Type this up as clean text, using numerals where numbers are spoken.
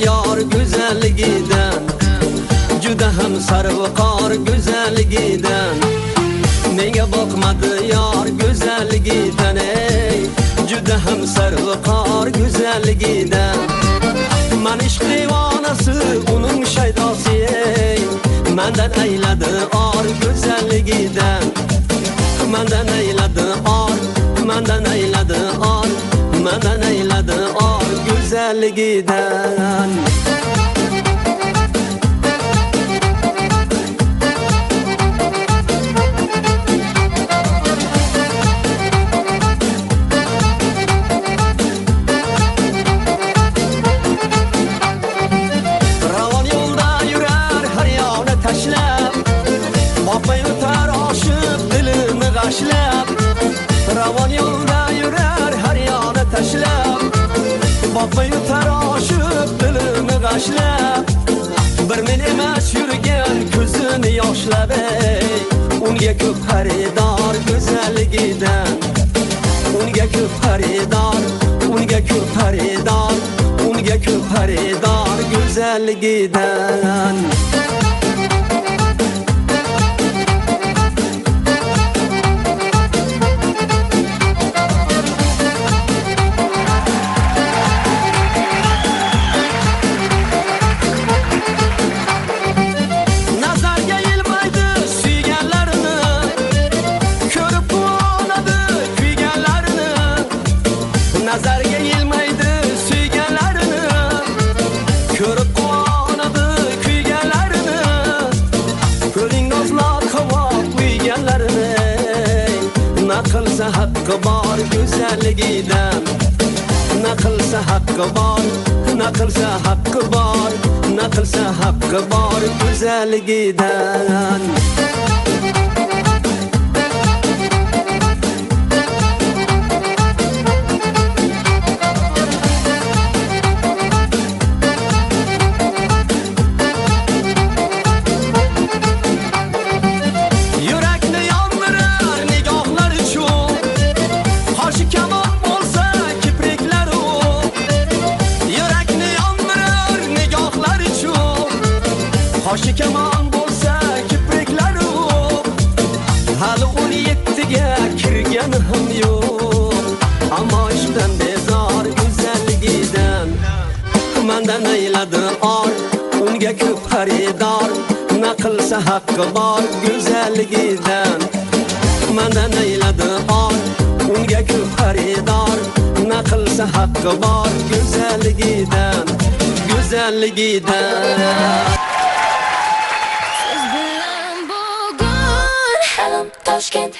yor go'zalligidan, juda ham sarvqor go'zalligidan. Menga boqmadi yor go'zalligidan, ey juda ham sarvqor go'zalligidan. Men ishq devonasi, uning shaydosi, ey mendan ayladi or go'zalligidan. Mendan ayladi or, mendan ayladi or, mendan ayladi or go'zalligidan. Ravon yo'lda yurar har yoqni tashlab, boqmay o'tar oshiq dilini g'ashlab. Ravon yo'lda yurar har yoqni tashlab, boqmay o'tar oshiq dilini g'ashlab. Bir men emas yurgan ko'zini yoshlab, ey unga ko'p xaridor go'zalligidan. Unga ko'p xaridor, unga ko'p xaridor, unga ko'p xaridor go'zalligidan. Nazarga ilmaydi suyganlarini, ko'rib quvonadi kuyganlarini. Nazarga ilmaydi suyganlarini, ko'rib quvonadi kuyganlarini. Ko'ring nozlab qovoq uyganlarini, naqilsa haqqi bor go'zalligidan. Naqilsa haqqi bor, naqilsa haqqi bor, naqilsa haqqi bor go'zalligidan. Yurakni yondirar nigohlar uchun, qoshi kamoq bo'lsa kipriklar u. Yurakni yondirar nigohlar uchun, qoshi kamoq bo'lsa kipriklar u. Hali 17ga kirgani ham yo'q, ammo ishdan bezor go'zalligidan. Mendan ayladi or, unga ko'p xaridor, naqilsa haqqi bor go'zalligidan. Mendan ayladi or, unga ko'p xaridor, naqilsa haqqi bor go'zalligidan, go'zalligidan. Siz bilan bugun Toshkent